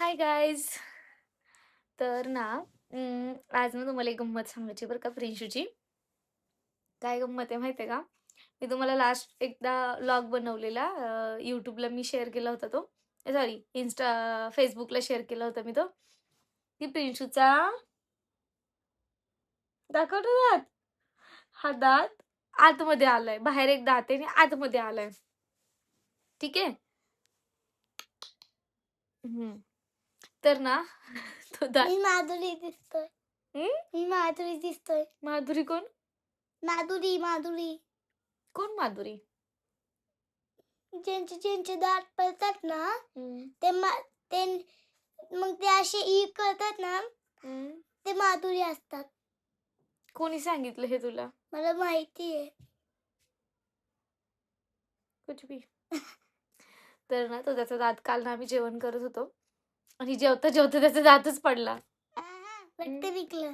Hi guys. तर ना आज मी तुम्हाला एक गंमत सांगायची बरं का प्रिन्शूची. काय गंमत आहे माहिती आहे का? मी तुम्हाला लास्ट एकदा व्लॉग बनवलेला यूट्यूबला मी शेअर केला होता तो. सॉरी फेसबुकला शेअर केला होता मी तो. की प्रिन्शूचा दाखवतो दात. हा दात आतमध्ये आलाय. बाहेर एक दात आहे आणि आतमध्ये आलाय. ठीक आहे. तर ना तो दात मी माधुरी दिसतोय. हम्म? मी माधुरी दिसतोय. माधुरी कोण? माधुरी कोण माधुरी? ज्यांचे दात पडतात ना ते मग ते असे ई करतात ना ते माधुरी असतात. कोणी सांगितलं हे तुला? मला माहिती आहे. कुछ भी. तर ना तो त्याचा दात काल ना आम्ही जेवण करत होतो आणि जेवता जेवता त्याचा दातच पडला. रक्त निघलं.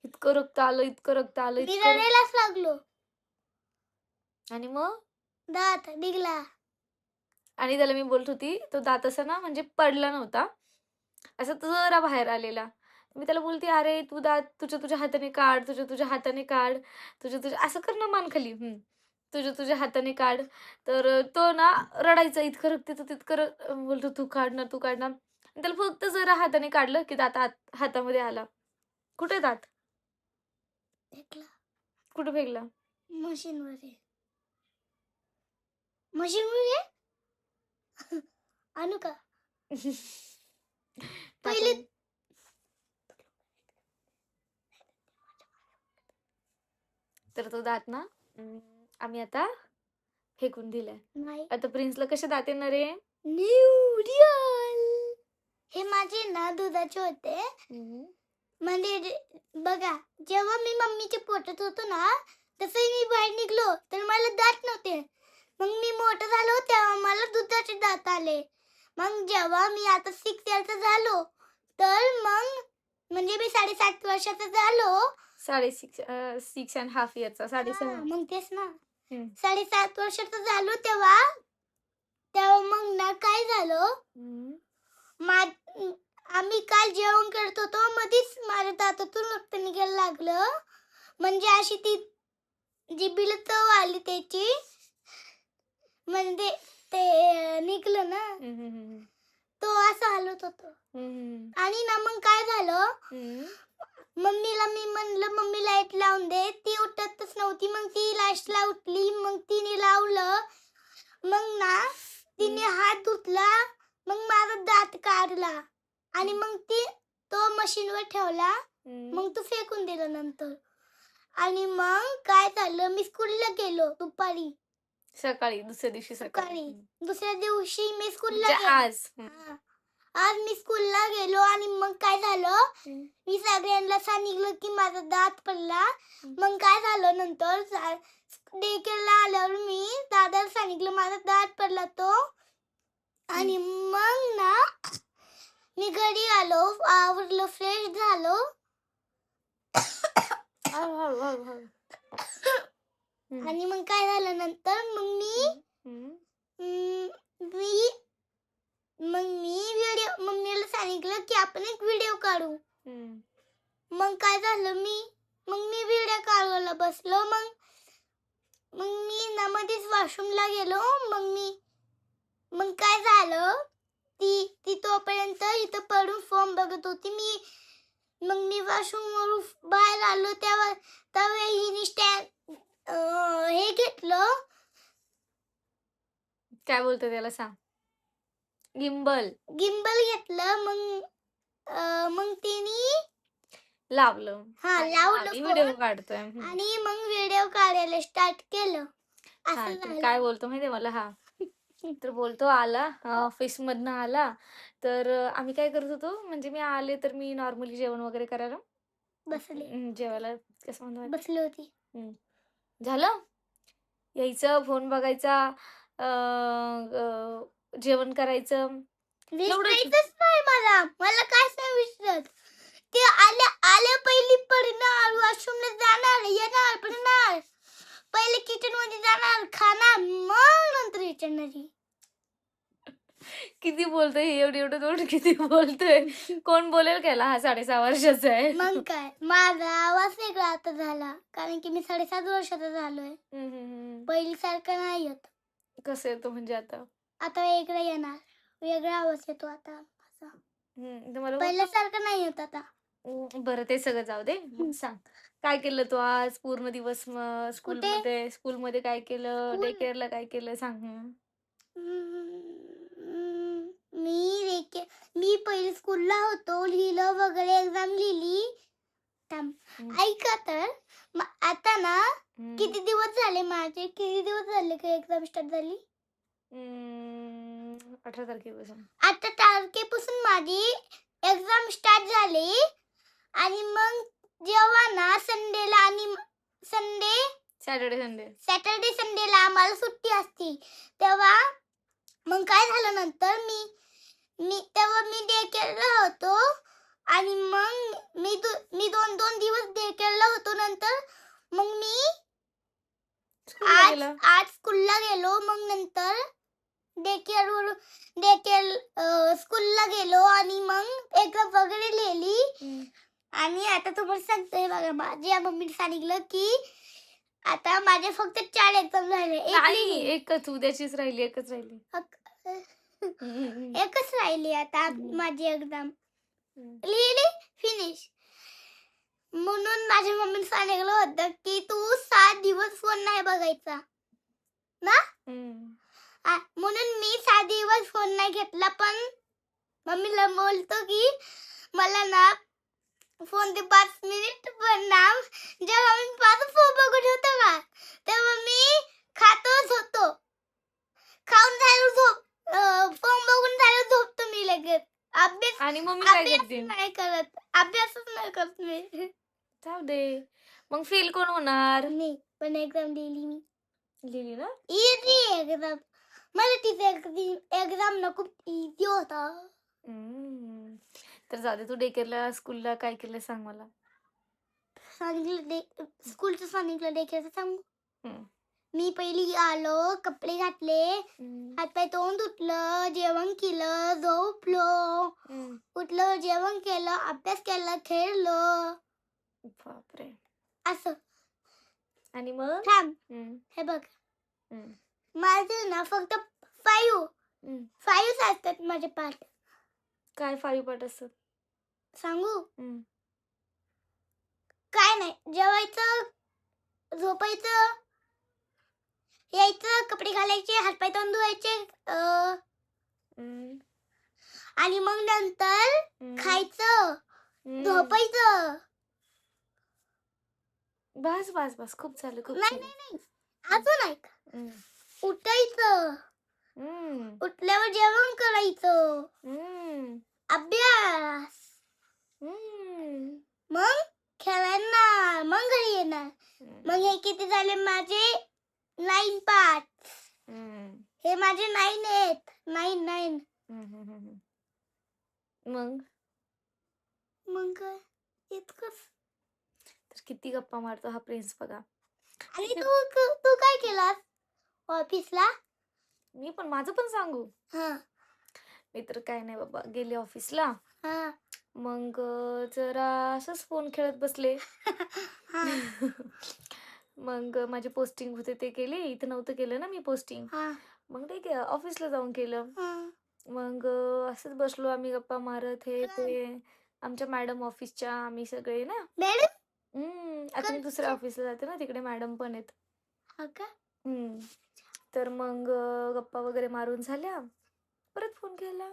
इतकं रक्त आलं मी रडायलाच लागलो. आणि मग दात निघला. आणि त्याला मी बोलत होती तो दात असा ना म्हणजे पडला नव्हता, असा जरा बाहेर आलेला. मी त्याला बोलते अरे तू दात तुझ्या हाताने काढ, तुझ्या हाताने काढ, तुझ्या असं कर ना मान खाली. तुझ्या हाताने काढ. तर तो ना रडायचा, इतकं रक्त येतं तितकं बोलतो तू काढ ना तू काढ ना. आणि त्याला फक्त जरा हाताने काढलं की दात हातामध्ये आला. कुठे दात? फेकला. कुठे फेकला? मशीनवर आणू का? पहिले तर तो दात ना आम्ही आता फेकून दिलाय. नाही. आता प्रिन्सला कसे दात येणार आहे? न्यूरियल. हे माझे ना दुधाचे होते. म्हणजे बघा जेव्हा मी मम्मीच्या पोटात होतो ना तसं मी बाहेर निघलो तर मला दात नव्हते. मग मी मोठं झालो तेव्हा मला दुधाचे दात आले. मग जेव्हा मी आता 6 इयर्सचा झालो तर मग म्हणजे मी 7.5 वर्षाचा झालो. 6.5 इयरचा 7.5. मग तेच ना 7.5 वर्षाचा झालो तेव्हा मग ना काय झालं आम्ही काल जेवण करत होतो मध्येच माझ्या दातातून रक्त निघायला लागलं. म्हणजे अशी ती जिभेला चव आली त्याची. म्हणजे ते निघलं ना तो असं हालत होतो. आणि ना मग काय झालं मम्मीला मी म्हणलं मम्मी लाईट लावून दे. ती उठतच नव्हती. मग ती लास्टला उठली. मग तिने लावलं. मग ना तिने हात धुतला. मग माझा दात काढला आणि मग तो मशीनवर ठेवला. मग तो फेकून दिला नंतर. आणि मग काय झालं मी स्कूलला गेलो दुपारी. सकाळी दुसऱ्या दिवशी सकाळी. दुसऱ्या दिवशी मी स्कूलला गेलो. आज मी स्कूलला गेलो आणि मग काय झालं मी सगळ्यांना सांगितलं की माझा दात पडला. मग काय झालं नंतर डेकेला आल्यावर मी दादाला सांगितलं माझा दात पडला तो. आणि मग ना मी घरी आलो आवरलो फ्रेश झालो. आणि मग काय झालं नंतर मी मम्मीला सांगितलं की आपण एक व्हिडिओ काढू. मग काय झालं मी व्हिडिओ काढायला बसलो. मग मी ना मध्येच वॉशरूमला गेलो. मग काय झालं ती तोपर्यंत इथं पडून फोन बघत होती. मग मी वॉशरूमवरून बाहेर आलो तेव्हा हिने हे घेतलं. काय बोलतो त्याला सांग? गिम्बल घेतलं. मग तिने लावलं. लावलं व्हिडिओ काढतोय. आणि मग व्हिडिओ काढायला स्टार्ट केलं. असं काय बोलतो माहितीये मला? तर बोलतो आला ऑफिस मधनं आला तर आम्ही काय करत होतो म्हणजे मी आले तर मी नॉर्मली जेवण वगैरे करायला बसले. जेवायला कसं म्हणतो बसली होती. झालं यायचं फोन बघायचा जेवण करायचं. विसरायचंच नाही मला काहीच नाही विसरत. ते आल्या पहिली पडणार वॉशरूमला जाणार येणार पडणार पहिले किचन मध्ये जाणार खाणार मग नंतर विचारणार. किती बोलतोय हे, एवढं एवढं तोंड किती बोलतोय. कोण बोलेल त्याला हा 6.5 वर्षाचा आहे. मग काय माझा आवाज वेगळा आता झाला कारण की मी 7.5 वर्षाचा झालोय. पहिलीसारखं नाही होत. कसं येतो म्हणजे आता? आता वेगळं येणार. वेगळा आवाज येतो आता माझा. तुम्हाला पहिल्यासारखं नाही होत आता. बरं ते सगळं जाऊ दे. मग सांग काय केलं तू आज पूर्ण दिवस कुठे? स्कूलमध्ये काय केलं? डे स्कूल केअरला काय केलं सांग? मी पहिले स्कूलला होतो. लिहिलं वगैरे एक्झाम लिहिली. थांब. ऐका तर आता ना किती दिवस झाले माझे? किती दिवस झाले का एक्झाम स्टार्ट झाली? 18 तारखेपासून. 8 तारखेपासून माझी एक्झाम स्टार्ट झाली आणि मग जेव्हा ना सॅटर्डे संडेला आम्हाला सुट्टी असते तेव्हा मग काय झालं नंतर मी डे केअरला होतो आणि मग मी 2 दिवस डे केअरला होतो. नंतर मग मी आज स्कूलला गेलो. मग नंतर डे केअर स्कूलला गेलो आणि मग एक्झाम वगैरे लिहिली. आणि आता तुम्हाला सांगते बघा माझ्या मम्मीने सांगितलं की आता माझे फक्त 4 एक्झाम राहिले. एकच उद्याचीच राहिली, एकच राहिली. एकच राहिली आता माझी एक्झाम लिहिली फिनिश. म्हणून माझ्या मम्मीने सांगितलं होतं की तू 7 दिवस फोन नाही बघायचा ना. म्हणून मी 7 दिवस फोन नाही घेतला. पण मम्मीला बोलतो की मला ना फोन दे 5 मिनिट. पण ना जेव्हा मी 5 फोन बघत होतो ना तेव्हा मी खातच होतो. खाऊन झालं फोन बघून झालं झोपतो मी लगेच. आणि मम्मी काय करते? अभ्यासच नाही करत मी. जाऊ दे. मग फेल कोण होणार? नाही पण एक्झाम लिहिली ना? Easy exam. मराठीचा एक्झाम ना खूप इझी होता. तर जाऊ दे. तू डे केअरला स्कूलला काय केलं सांग मला. स्कूलचं सांगितलं डे केअरचं सांगू. मी पहिली आलो, कपडे घातले, हातपाय तोंड धुतलं, जेवण केलं, झोपलो, उठलं, जेवण केलं, अभ्यास केला, खेळलो. बापरे. असं. आणि मग थांब. हे बघ माझे ना फक्त 5 असतात माझे पाठ. काय 5 पाठ असतात सांगू? काय नाही. जेवायचं, झोपायचं, यायचं, कपडे घालायचे, हातपाय तोंड धुवायचे, आणि मग नंतर खायचं, झोपायचं. बस बस बस खूप झालं. खूप नाही अजून ऐक. उठायचं, उठल्यावर जेवण करायचं, अभ्यास, मग खेळायला, मग घरी येणार. मग हे किती झाले माझे 9 पाठ. हे माझे 9 आहेत. 9. मग काय इतकंच. तर किती गप्पा मारतो हा प्रिन्स बघा. आणि तू काय केलास ऑफिसला? मी पण माझं पण सांगू. मी तर काय नाही बाबा गेले ऑफिसला. मग जरा असंच फोन खेळत बसले. मग माझी पोस्टिंग होते ते केली. इथं नव्हतं केलं ना मी पोस्टिंग. मग ठीक आहे ऑफिसला जाऊन केलं. मग असंच बसलो आम्ही गप्पा मारत हे ते. आमच्या मॅडम ऑफिसच्या आम्ही सगळे ना. आता मी दुसऱ्या ऑफिसला जाते ना तिकडे मॅडम पण आहेत. तर मग गप्पा वगैरे मारून झाल्या. परत फोन केला.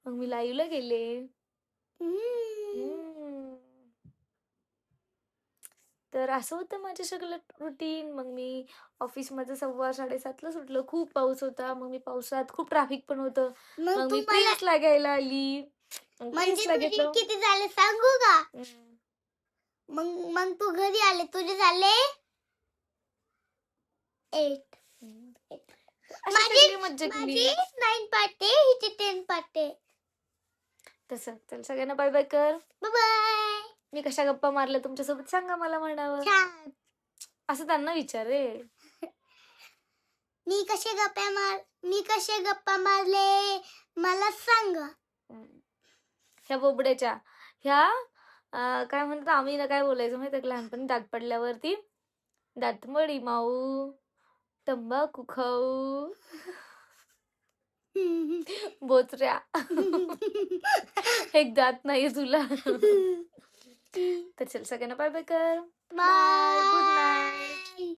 मग मी लाईव्हला गेले. तर असं होतं माझं सगळं रुटीन. मग मी ऑफिसमध्ये 6:15 सुटलं. खूप पाऊस होता. मग मी पावसात खूप ट्रॅफिक पण होतं. मग मी प्रिन्सला घ्यायला आली. किती झाले सांगू का? मग तू घरी आले तुझे झाले 8. माझी 9 पाठ आहे, हिचे 10 पाठ आहे. तसं चल सगळ्यांना बाय बाय कर. Bye bye. मी कशा गप्पा मारल्या तुमच्यासोबत सांगा मला म्हणावं. असं त्यांना विचार रे. मी कसे गप्पा मारले मला सांग. ह्या बोबड्याच्या ह्या काय म्हणतात आम्ही ना काय बोलायचं माहिती आहे का लहानपणी दात पडल्यावरती दातमडी माऊ तंबाखू खाऊ बोचऱ्या एक दात नाही तुला. तर चल सगळ्यांना बाय बाय कर. बाय. Good night.